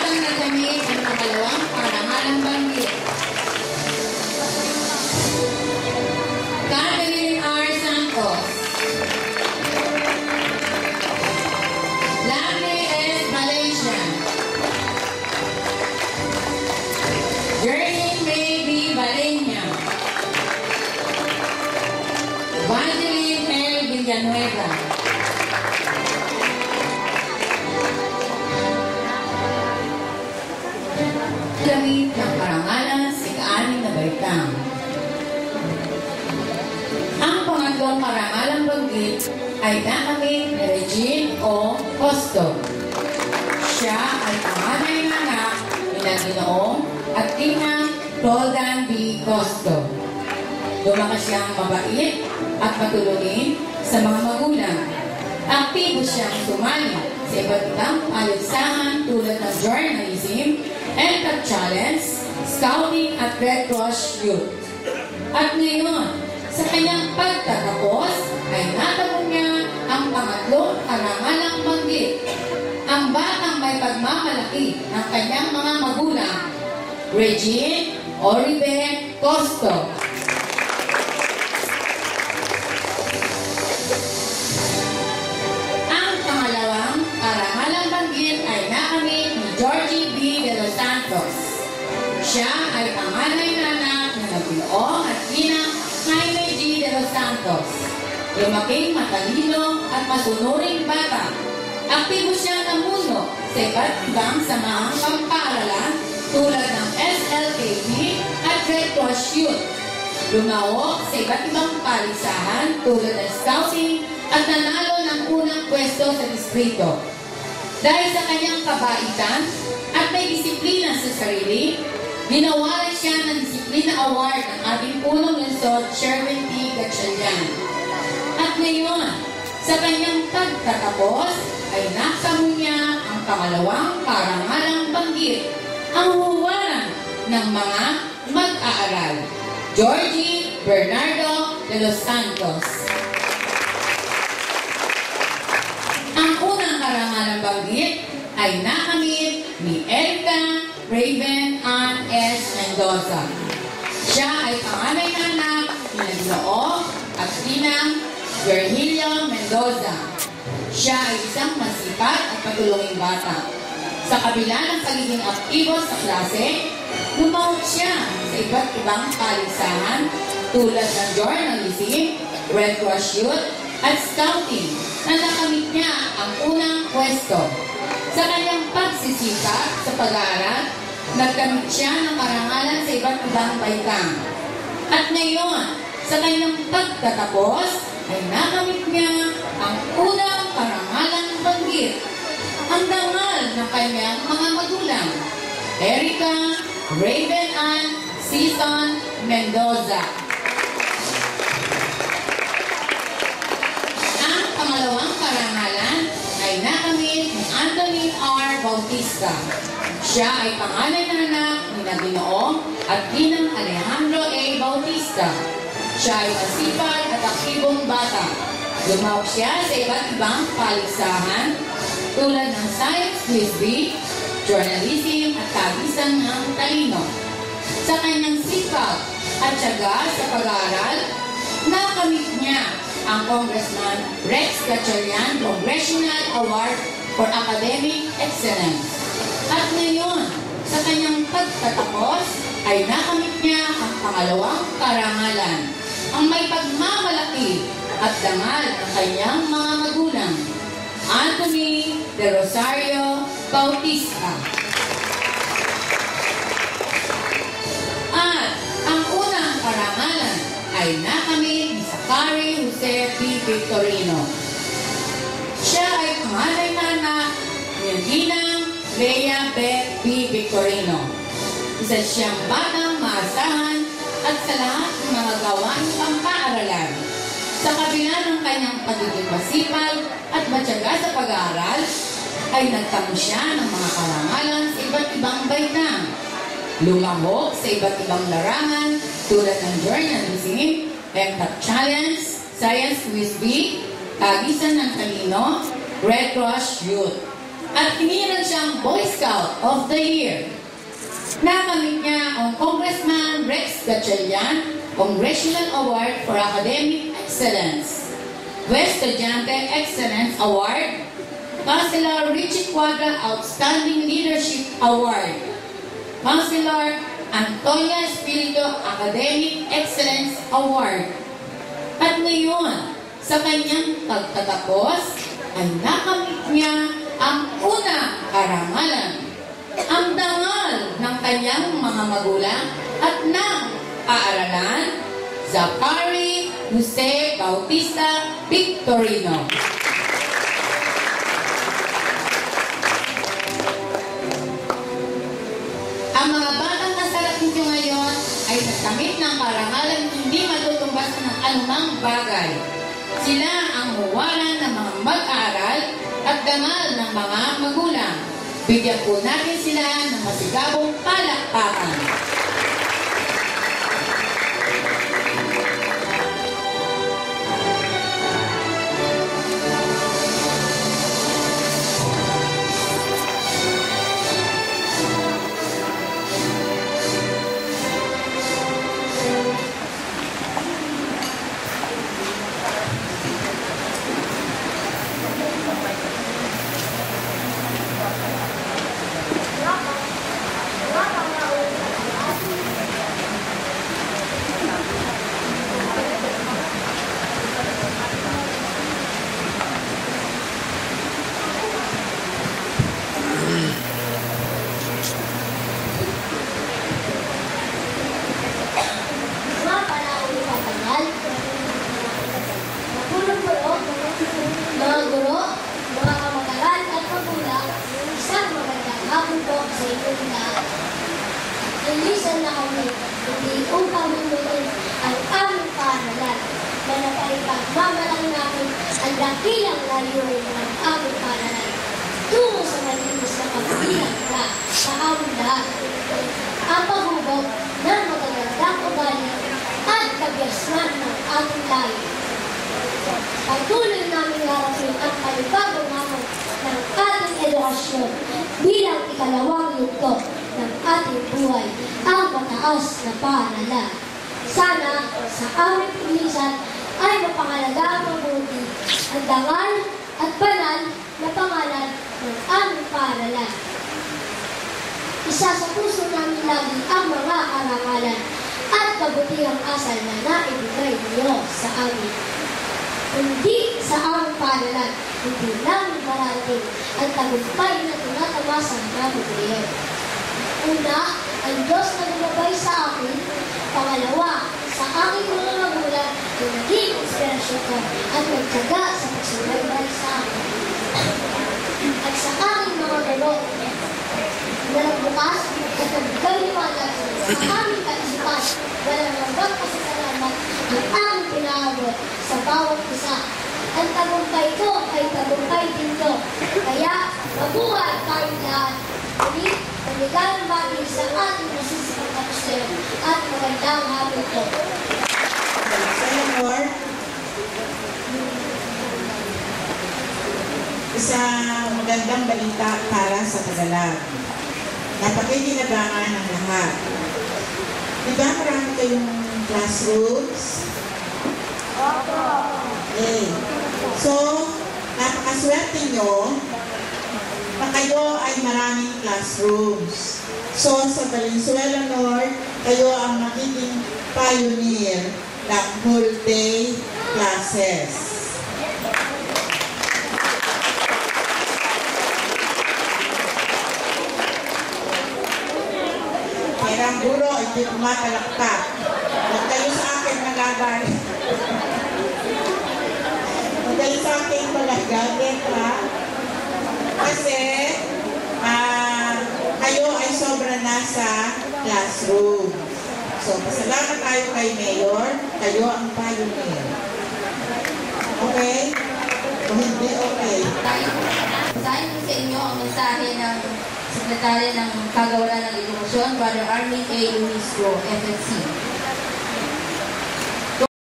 upang nakamit ang pangalawang parangalang banggit. Catherine R. Santos, Lani S. Valencia, Jerlyn May B. Valenia, Vangeline L. Villanueva, gamit ng parangalan sa ika-anim na baitang. Ang pangatlong parangalang banggit ay nakamit ni Regine O. Costo. Siya ay panganay na anak ni Ginoong at tinang Roldan B. Costo. Lumakas siyang mabait at matulungin sa mga magulang. Aktibo siyang sumali sa iba't ibang paligsahan tulad ng journalism, NCAP Challenge, Scouting at Red Cross Youth. At ngayon, sa kanyang pagtatapos ay natamo niya ang pangatlong parangalang banggit. Ang batang may pagmamalaki ng kanyang mga magulang, Regine Oribe Costo. Ang pangalawang parangalang banggit ay nakamit ni Georgie B. De Los Santos. Siya ay panganay na anak ng Ginoong at ginang Jaime G. De Los Santos. Lumaking matalino at masunuring bata. Aktibo siya namuno sa iba't ibang samahang pampaaralan tulad ng SLKP at Red Cross Youth. Lumawak sa iba't ibang paligsahan tulad ng Scouting at nanalo ng unang pwesto sa distrito. Dahil sa kanyang kabaitan at may disiplina sa sarili, ginawaran siya ng Disiplina Award ng ating punong lungsod, Sherwin T. Gatchalian. At ngayon, sa kanyang pagtatapos, ay nakamo niya ang pangalawang parangalang banggit, ang huwaran ng mga mag-aaral, Georgie Bernardo De Los Santos. Ang unang parangalang banggit ay nakamit ni Erica Raven Ann S. Mendoza. Siya ay panganay na anak ni Ginoong at ginang Virgilio Mendoza. Siya ay isang masipag at matulunging bata. Sa kabila ng pagiging aktibo sa klase, lumahok siya sa iba't ibang paligsahan tulad ng journalism, Red Cross Youth, at Scouting na nakamit niya ang unang pwesto. Sa kanyang pagsisikap sa pag-aaral, nagkamit siya ng parangalan sa iba't ibang baitang. At ngayon, sa kanyang pagtatapos, ay nakamit niya ang unang parangalang banggit, ang dangal ng kanyang mga magulang, Erica Raven Ann Season Mendoza. Ang pangalawang parangalan ay nakamit ni Anthony R. Bautista. Siya ay panganay na anak ni Ginoong at ginang Alejandro A. Bautista. Siya ay masipag at aktibong bata. Lumawak siya sa iba't ibang paligsahan tulad ng Science Quiz Bee, Journalism at Kagisan ng Talino. Sa kanyang sikap at tiyaga sa pag-aaral, nakamit niya ang Congressman Rex Gatchalian Congressional Award for Academic Excellence. At ngayon, sa kanyang pagtatapos, ay nakamit niya ang pangalawang parangalan, ang may pagmamalaki at dangal ng kanyang mga magulang, Anthony De Rosario Bautista. At ang unang parangalan ay nakamit ni Zachary Jose P. Victorino. Siya ay panganay na anak ni ginang Lea Beth P. Victorino. Isa siyang batang maasahan at sa lahat ng mga gawaing pampaaralan. Sa kabila ng kanyang pagiging masipag at matyaga sa pag-aaral, ay nagtamo siya ng mga karangalan sa iba't ibang baitang. Lumahok sa iba't ibang larangan tulad ng journalism, NCAP Challenge, Science Quiz Bee, Kagisan ng Talino, Red Cross Youth. at hiniran siyang Boy Scout of the Year. Nakamit niya ang Congressman Rex Gatchalian Congressional Award for Academic Excellence, West Estudiante Excellence Award, Councilor Richie Cuadra Outstanding Leadership Award, Councilor Antonia Espiritu Academic Excellence Award. At ngayon, sa kanyang pagtatapos, ay nakamit niya ang unang karangalan, ang dangal ng kanyang mga magulang at ng paaralan, Zachary Jose Bautista Victorino. Ang mga batang nasalat nito ngayon ay nagkamit ng karangalan hindi matutumbas ng anumang bagay. Sila ang huwaran ng mga mag-aaral at dangal ng mga magulang. Bigyan po natin sila ng masigabong palakpakan. Ilisan na kami, hindi upang hinuin ang aming paaralan, na napaipagmamalang namin ang dakilang layunin ng aming paaralan tungo sa malinis na pagbilang na sa aming lahat. Ang paghubog ng magagandang ugali at kabyasnan ng aming lahi. Patuloy namin harapin ang panibagong hamon ng ating edukasyon bilang ikalawang yugto ng ating buhay, ang mataas na paaralan. Sana sa aming pulisan ay mapangalagaan mabuti ang dangal at banal na pangalan ng aming paaralan. Isa sa puso namin lagi ang mga karangalan at kabutihang asal na naibigay niyo sa amin. Hindi sa aming paaralan, hindi namin marating ang tagumpay na tumatamasa namin ngayon. Una, ang Diyos na lumabay sa akin. Pangalawa, sa aking mga magulang na naging inspirasyon ko at nagtyaga sa pagsubaybay sa akin. At sa aking mga galo na nagbukas at nagbigay liwanag sa aming kaisipan, walang hanggang pasasalamat ang aming pinahabot sa bawat isa. Ang tagumpay ko ay tagumpay din ko. Kaya, mabuhay tayong lahat. Ulit, maligayang bagay sa ating nasisipang kapusero at magandang hapon po. Senator, isang magandang balita para sa Tagalog. Napakikinabangan ng lahat. Diba marami kayong classrooms? Okay. So, napakaswerte nyo na kayo ay maraming classrooms. So, sa Valenzuela North, kayo ang magiging pioneer ng whole day classes. Kaya ang guro ay di tumatalakpak. Huwag kayo sa akin nagagalit. Huwag kayo sa akin malagalit, ha? Kasi, kayo ay sobra na sa classroom. So, pasalamat tayo kay Mayor. Kayo ang pioneer. Okay? O hindi, okay. Basahin ko sa inyo ang mensahe ng Sekretary ng Kagawaran ng Edukasyon, Brother Armin A. Luisco, FFC.